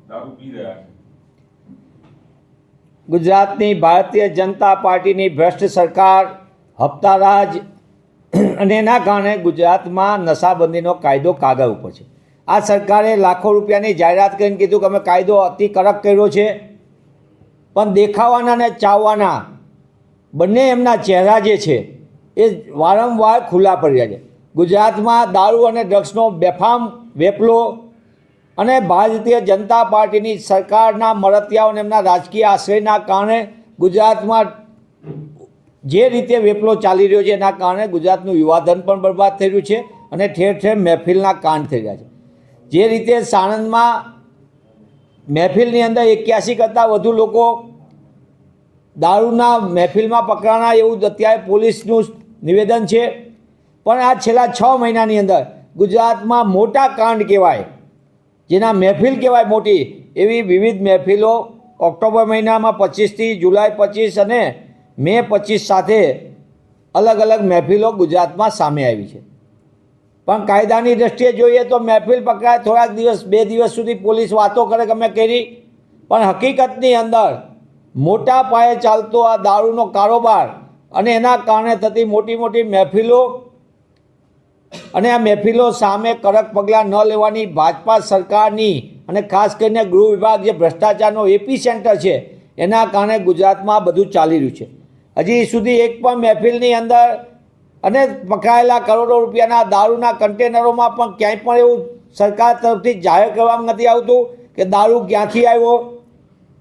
દારૂ પી રહ્યા છે. ગુજરાતની ભારતીય જનતા પાર્ટીની ભ્રષ્ટ સરકાર, હપ્તારાજ અને એના કારણે ગુજરાતમાં નશાબંધીનો કાયદો કાગળ ઉપર છે. આ સરકારે લાખો રૂપિયાની જાહેરાત કરીને કીધું કે અમે કાયદો અતિ કડક કર્યો છે, પણ દેખાવાના ને ચાવવાના બંને એમના ચહેરા જે છે એ વારંવાર ખુલ્લા પડી રહ્યા છે. ગુજરાતમાં દારૂ અને ડ્રગ્સનો બેફામ વેપલો અને ભારતીય જનતા પાર્ટીની સરકારના મળતિયાઓ અને એમના રાજકીય આશ્રયના કારણે ગુજરાતમાં જે રીતે વેપલો ચાલી રહ્યો છે એના કારણે ગુજરાતનું યુવાધન પણ બરબાદ થઈ રહ્યું છે અને ઠેર ઠેર મહેફિલના કાંડ થઈ રહ્યા છે. જે રીતે સાણંદમાં મહેફિલની અંદર 81 કરતાં વધુ લોકો દારૂના મહેફિલમાં પકડાણા એવું અત્યારે પોલીસનું નિવેદન છે. પણ આ છેલ્લા 6 મહિનાની અંદર ગુજરાતમાં મોટા કાંડ કહેવાય, જેના મહેફિલ કહેવાય મોટી, એવી વિવિધ મહેફિલો ઓક્ટોબર મહિનામાં 25થી જુલાઈ 25 અને મે 25 સાથે અલગ અલગ મહેફિલો ગુજરાતમાં સામે આવી છે. પણ કાયદાની દૃષ્ટિએ જોઈએ તો મહેફિલ પકડાય થોડાક દિવસ 2 દિવસ સુધી પોલીસ વાતો કરે કે અમે કરી, પણ હકીકતની અંદર મોટા પાયે ચાલતો આ દારૂનો કારોબાર અને એના કારણે થતી મોટી મોટી મહેફિલો અને આ મહેફિલો સામે કડક પગલાં ન લેવાની ભાજપા સરકારની અને ખાસ કરીને ગૃહ વિભાગ જે ભ્રષ્ટાચારનો એપી સેન્ટર છે એના કારણે ગુજરાતમાં બધું ચાલી રહ્યું છે. હજી સુધી એક પણ મહેફિલની અંદર અને પકડાયેલા કરોડો રૂપિયાના દારૂના કન્ટેનરોમાં પણ ક્યાંય પણ એવું સરકાર તરફથી જાહેર કરવામાં નથી આવતું કે દારૂ ક્યાંથી આવ્યો,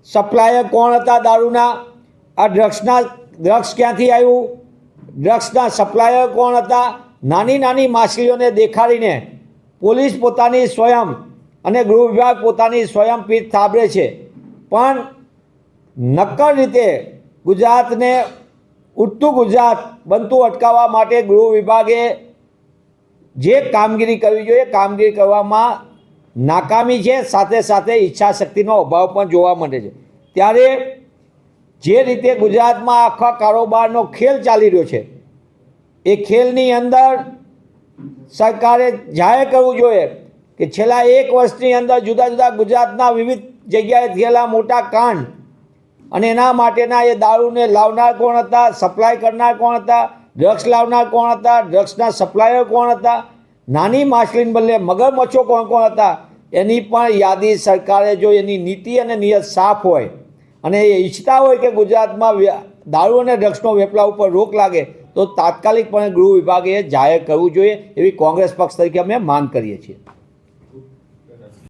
સપ્લાયર કોણ હતા દારૂના, આ ડ્રગ્સ ક્યાંથી આવ્યું, ડ્રગ્સના સપ્લાયર કોણ હતા. નાની નાની માછલીઓને દેખાડીને પોલીસ પોતાની સ્વયં અને ગૃહ વિભાગ પોતાની સ્વયં પીઠ થાબડે છે, પણ નક્કર રીતે ગુજરાતને ઉઠતું ગુજરાત બનતું અટકાવવા માટે ગૃહ વિભાગે જે કામગીરી કરવી જોઈએ કામગીરી કરવામાં નાકામી છે, સાથે સાથે ઈચ્છાશક્તિનો અભાવ પણ જોવા મળે છે. ત્યારે જે રીતે ગુજરાતમાં આખા કારોબારનો ખેલ ચાલી રહ્યો છે એ ખેલની અંદર સરકારે જાહેર કરવું જોઈએ કે છેલ્લા 1 વર્ષની અંદર જુદા જુદા ગુજરાતના વિવિધ જગ્યાએ થયેલા મોટા કાંડ અને એના માટેના એ દારૂને લાવનાર કોણ હતા, સપ્લાય કરનાર કોણ હતા, ડ્રગ્સ લાવનાર કોણ હતા, ડ્રગ્સના સપ્લાયર કોણ હતા, નાની માછલીને બદલે મગરમચ્છો કોણ કોણ હતા, એની પણ યાદી સરકારે જો એની નીતિ અને નિયત સાફ હોય અને એ ઈચ્છતા હોય કે ગુજરાતમાં દારૂ અને ડ્રગ્સનો વેપલા ઉપર રોક લાગે તો તાત્કાલિકપણે ગૃહ વિભાગે જાહેર કરવું જોઈએ એવી કોંગ્રેસ પક્ષ તરીકે અમે માંગ કરીએ છીએ.